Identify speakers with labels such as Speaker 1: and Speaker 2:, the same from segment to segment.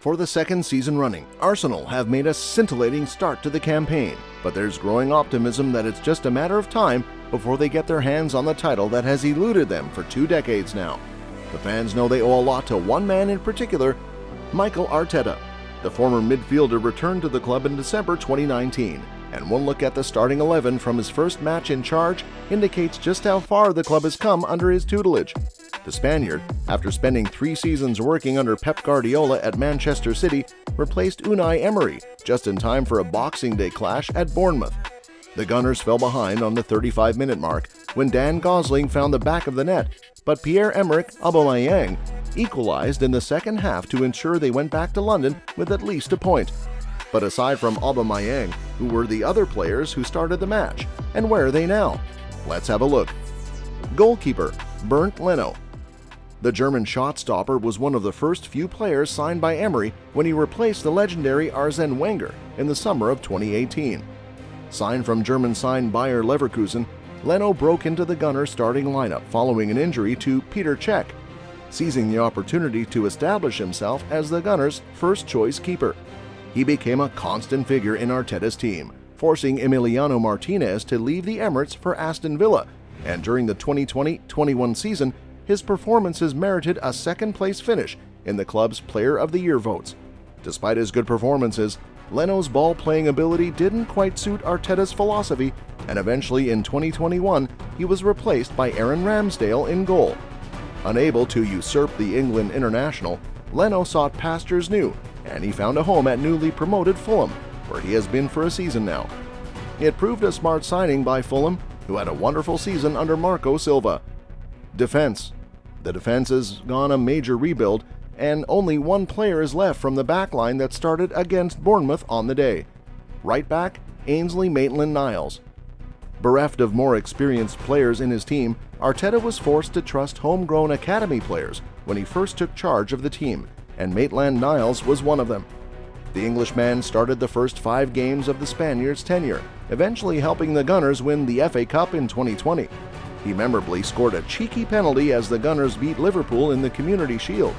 Speaker 1: For the second season running, Arsenal have made a scintillating start to the campaign, but there's growing optimism that it's just a matter of time before they get their hands on the title that has eluded them for 2 decades now. The fans know they owe a lot to one man in particular, Mikel Arteta. The former midfielder returned to the club in December 2019, and one look at the starting 11 from his first match in charge indicates just how far the club has come under his tutelage. The Spaniard, after spending 3 seasons working under Pep Guardiola at Manchester City, replaced Unai Emery just in time for a Boxing Day clash at Bournemouth. The Gunners fell behind on the 35-minute mark when Dan Gosling found the back of the net, but PierreEmerick Aubameyang equalized in the second half to ensure they went back to London with at least a point. But aside from Aubameyang, who were the other players who started the match, and where are they now? Let's have a look. Goalkeeper, Bernd Leno. The German shot stopper was one of the first few players signed by Emery when he replaced the legendary Arsene Wenger in the summer of 2018. Signed from German side Bayer Leverkusen, Leno broke into the Gunners' starting lineup following an injury to Petr Cech, seizing the opportunity to establish himself as the Gunners' first-choice keeper. He became a constant figure in Arteta's team, forcing Emiliano Martinez to leave the Emirates for Aston Villa, and during the 2020-21 season, his performances merited a second-place finish in the club's Player of the Year votes. Despite his good performances, Leno's ball-playing ability didn't quite suit Arteta's philosophy, and eventually in 2021, he was replaced by Aaron Ramsdale in goal. Unable to usurp the England international, Leno sought pastures new, and he found a home at newly promoted Fulham, where he has been for a season now. It proved a smart signing by Fulham, who had a wonderful season under Marco Silva. Defense. The defense has gone a major rebuild, and only one player is left from the backline that started against Bournemouth on the day. Right back, Ainsley MaitlandNiles. Bereft of more experienced players in his team, Arteta was forced to trust homegrown academy players when he first took charge of the team, and Maitland-Niles was one of them. The Englishman started the first 5 games of the Spaniard's tenure, eventually helping the Gunners win the FA Cup in 2020. He memorably scored a cheeky penalty as the Gunners beat Liverpool in the Community Shield.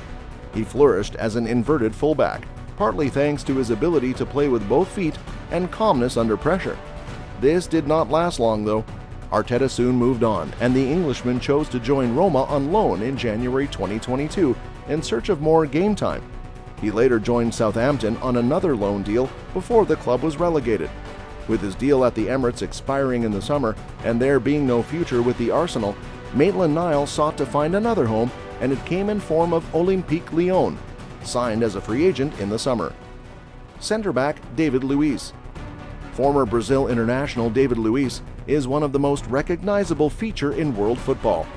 Speaker 1: He flourished as an inverted fullback, partly thanks to his ability to play with both feet and calmness under pressure. This did not last long, though. Arteta soon moved on, and the Englishman chose to join Roma on loan in January 2022 in search of more game time. He later joined Southampton on another loan deal before the club was relegated. With his deal at the Emirates expiring in the summer and there being no future with the Arsenal, Maitland-Niles sought to find another home, and it came in form of Olympique Lyon, signed as a free agent in the summer. Centre-back David Luiz. Former Brazil international David Luiz is one of the most recognizable feature in world football.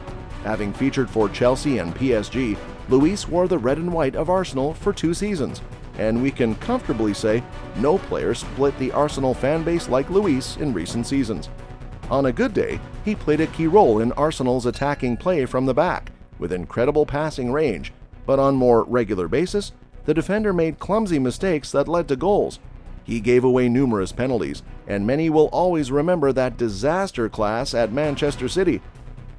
Speaker 1: Having featured for Chelsea and PSG, Luiz wore the red and white of Arsenal for 2 seasons, and we can comfortably say no player split the Arsenal fan base like Luiz in recent seasons. On a good day, he played a key role in Arsenal's attacking play from the back, with incredible passing range, but on more regular basis, the defender made clumsy mistakes that led to goals. He gave away numerous penalties, and many will always remember that disaster class at Manchester City.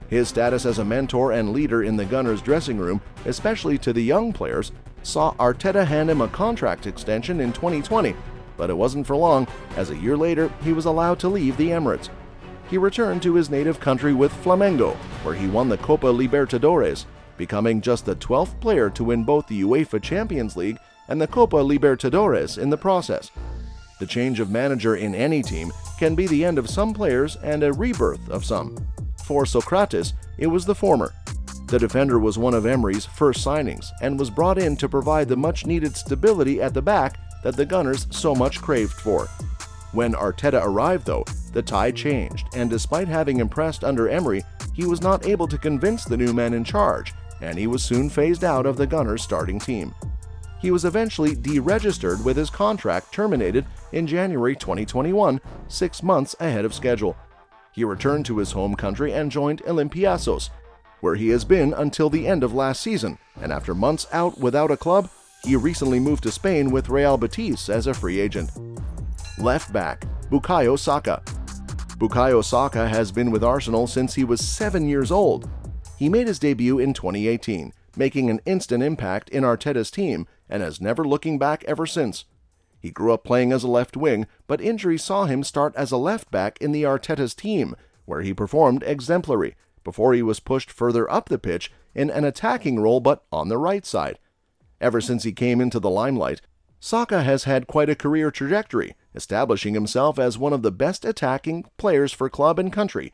Speaker 1: His status as a mentor and leader in the Gunners' dressing room, especially to the young players, saw Arteta hand him a contract extension in 2020, but it wasn't for long, as a year later he was allowed to leave the Emirates. He returned to his native country with Flamengo, where he won the Copa Libertadores, becoming just the 12th player to win both the UEFA Champions League and the Copa Libertadores in the process. The change of manager in any team can be the end of some players and a rebirth of some. For Socrates, it was the former. The defender was one of Emery's first signings and was brought in to provide the much-needed stability at the back that the Gunners so much craved for. When Arteta arrived, though, the tide changed, and despite having impressed under Emery, he was not able to convince the new man in charge, and he was soon phased out of the Gunners' starting team. He was eventually deregistered with his contract terminated in January 2021, 6 months ahead of schedule. He returned to his home country and joined Olympiacos, where he has been until the end of last season, and after months out without a club, he recently moved to Spain with Real Betis as a free agent. Left back, Bukayo Saka. Bukayo Saka has been with Arsenal since he was 7 years old. He made his debut in 2018, making an instant impact in Arteta's team and has never looking back ever since. He grew up playing as a left wing, but injury saw him start as a left back in the Arteta's team, where he performed exemplary, before he was pushed further up the pitch in an attacking role but on the right side. Ever since he came into the limelight, Saka has had quite a career trajectory, establishing himself as one of the best attacking players for club and country,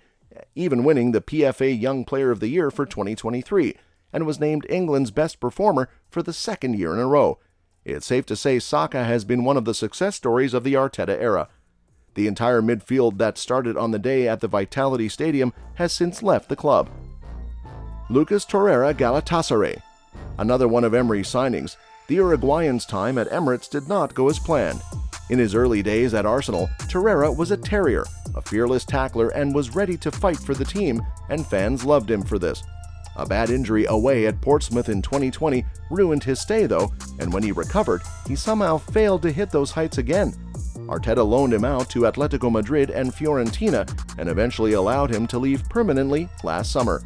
Speaker 1: even winning the PFA Young Player of the Year for 2023, and was named England's best performer for the second year in a row. It's safe to say Saka has been one of the success stories of the Arteta era. The entire midfield that started on the day at the Vitality Stadium has since left the club. Lucas Torreira, Galatasaray. Another one of Emery's signings, the Uruguayan's time at Emirates did not go as planned. In his early days at Arsenal, Torreira was a terrier, a fearless tackler, and was ready to fight for the team, and fans loved him for this. A bad injury away at Portsmouth in 2020 ruined his stay though, and when he recovered, he somehow failed to hit those heights again. Arteta loaned him out to Atletico Madrid and Fiorentina and eventually allowed him to leave permanently last summer.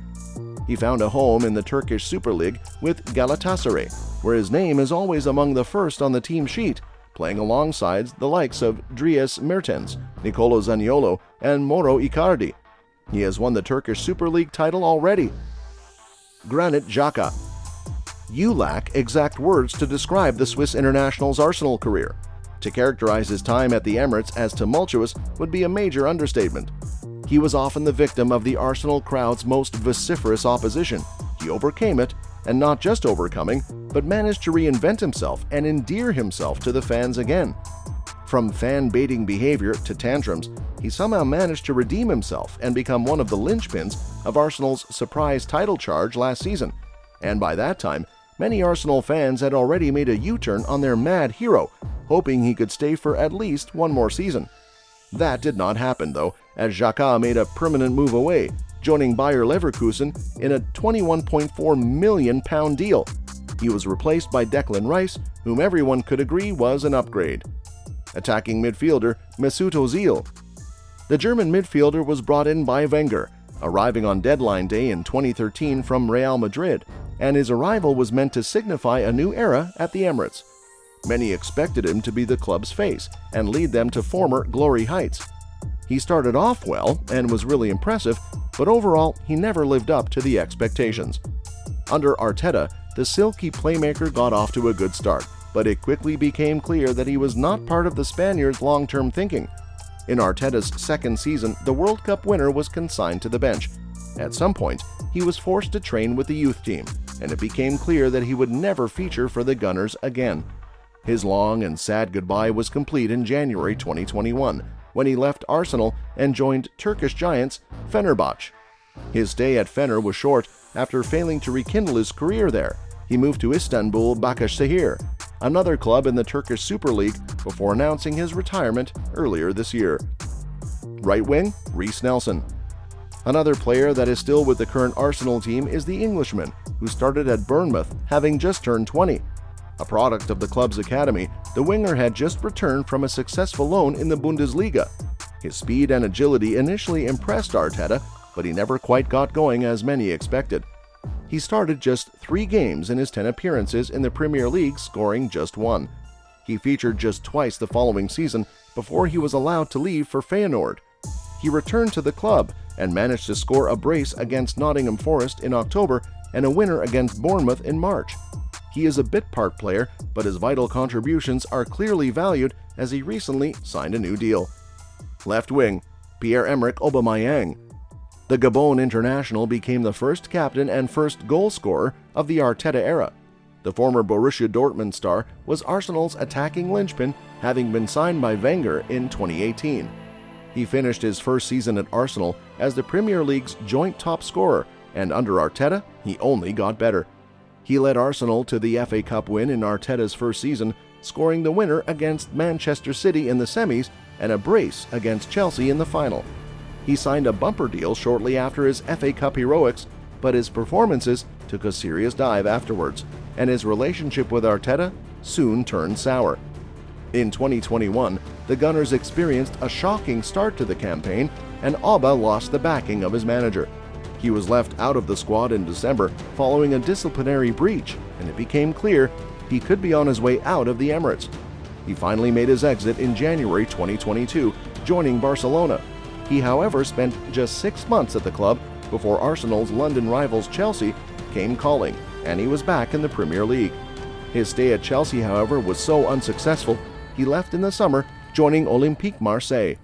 Speaker 1: He found a home in the Turkish Super League with Galatasaray, where his name is always among the first on the team sheet, playing alongside the likes of Dries Mertens, Nicolo Zaniolo, and Mauro Icardi. He has won the Turkish Super League title already. Granit Xhaka. You lack exact words to describe the Swiss international's Arsenal career. To characterize his time at the Emirates as tumultuous would be a major understatement. He was often the victim of the Arsenal crowd's most vociferous opposition. He overcame it, and not just overcoming, but managed to reinvent himself and endear himself to the fans again. From fan-baiting behavior to tantrums, he somehow managed to redeem himself and become one of the linchpins of Arsenal's surprise title charge last season. And by that time, many Arsenal fans had already made a U-turn on their mad hero, hoping he could stay for at least one more season. That did not happen though, as Xhaka made a permanent move away, joining Bayer Leverkusen in a £21.4 million deal. He was replaced by Declan Rice, whom everyone could agree was an upgrade. Attacking midfielder Mesut Ozil. The German midfielder was brought in by Wenger, arriving on deadline day in 2013 from Real Madrid, and his arrival was meant to signify a new era at the Emirates. Many expected him to be the club's face and lead them to former glory heights. He started off well and was really impressive, but overall he never lived up to the expectations. Under Arteta, the silky playmaker got off to a good start, but it quickly became clear that he was not part of the Spaniards' long-term thinking. In Arteta's second season, the World Cup winner was consigned to the bench. At some point, he was forced to train with the youth team, and it became clear that he would never feature for the Gunners again. His long and sad goodbye was complete in January 2021, when he left Arsenal and joined Turkish giants Fenerbahce. His stay at Fener was short after failing to rekindle his career there. He moved to Istanbul Başakşehir, another club in the Turkish Super League, before announcing his retirement earlier this year. Right wing, Reiss Nelson. Another player that is still with the current Arsenal team is the Englishman, who started at Bournemouth, having just turned 20. A product of the club's academy, the winger had just returned from a successful loan in the Bundesliga. His speed and agility initially impressed Arteta, but he never quite got going as many expected. He started just 3 games in his 10 appearances in the Premier League, scoring just 1. He featured just twice the following season before he was allowed to leave for Feyenoord. He returned to the club and managed to score a brace against Nottingham Forest in October and a winner against Bournemouth in March. He is a bit part player, but his vital contributions are clearly valued as he recently signed a new deal. Left wing, PierreEmerick Aubameyang. The Gabon international became the first captain and first goal scorer of the Arteta era. The former Borussia Dortmund star was Arsenal's attacking linchpin, having been signed by Wenger in 2018. He finished his first season at Arsenal as the Premier League's joint top scorer, and under Arteta, he only got better. He led Arsenal to the FA Cup win in Arteta's first season, scoring the winner against Manchester City in the semis and a brace against Chelsea in the final. He signed a bumper deal shortly after his FA Cup heroics, but his performances took a serious dive afterwards, and his relationship with Arteta soon turned sour. In 2021, the Gunners experienced a shocking start to the campaign, and Auba lost the backing of his manager. He was left out of the squad in December following a disciplinary breach, and it became clear he could be on his way out of the Emirates. He finally made his exit in January 2022, joining Barcelona. He, however, spent just 6 months at the club before Arsenal's London rivals Chelsea came calling, and he was back in the Premier League. His stay at Chelsea, however, was so unsuccessful, he left in the summer, joining Olympique Marseille.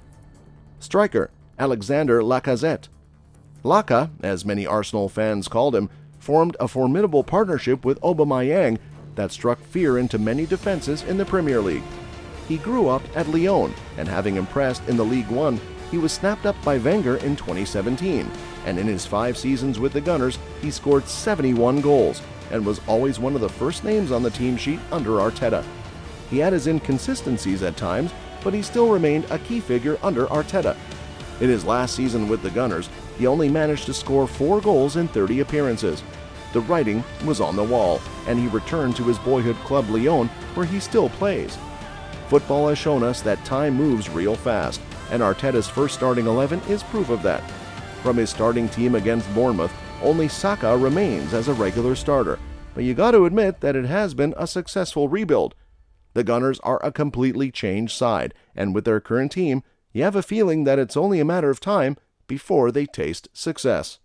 Speaker 1: Striker Alexandre Lacazette. Laka, as many Arsenal fans called him, formed a formidable partnership with Aubameyang that struck fear into many defenses in the Premier League. He grew up at Lyon, and having impressed in the Ligue 1, he was snapped up by Wenger in 2017, and in his 5 seasons with the Gunners, he scored 71 goals and was always one of the first names on the team sheet under Arteta. He had his inconsistencies at times, but he still remained a key figure under Arteta. In his last season with the Gunners, he only managed to score 4 goals in 30 appearances. The writing was on the wall, and he returned to his boyhood club Lyon, where he still plays. Football has shown us that time moves real fast, and Arteta's first starting 11 is proof of that. From his starting team against Bournemouth, only Saka remains as a regular starter, but you got to admit that it has been a successful rebuild. The Gunners are a completely changed side, and with their current team, you have a feeling that it's only a matter of time before they taste success.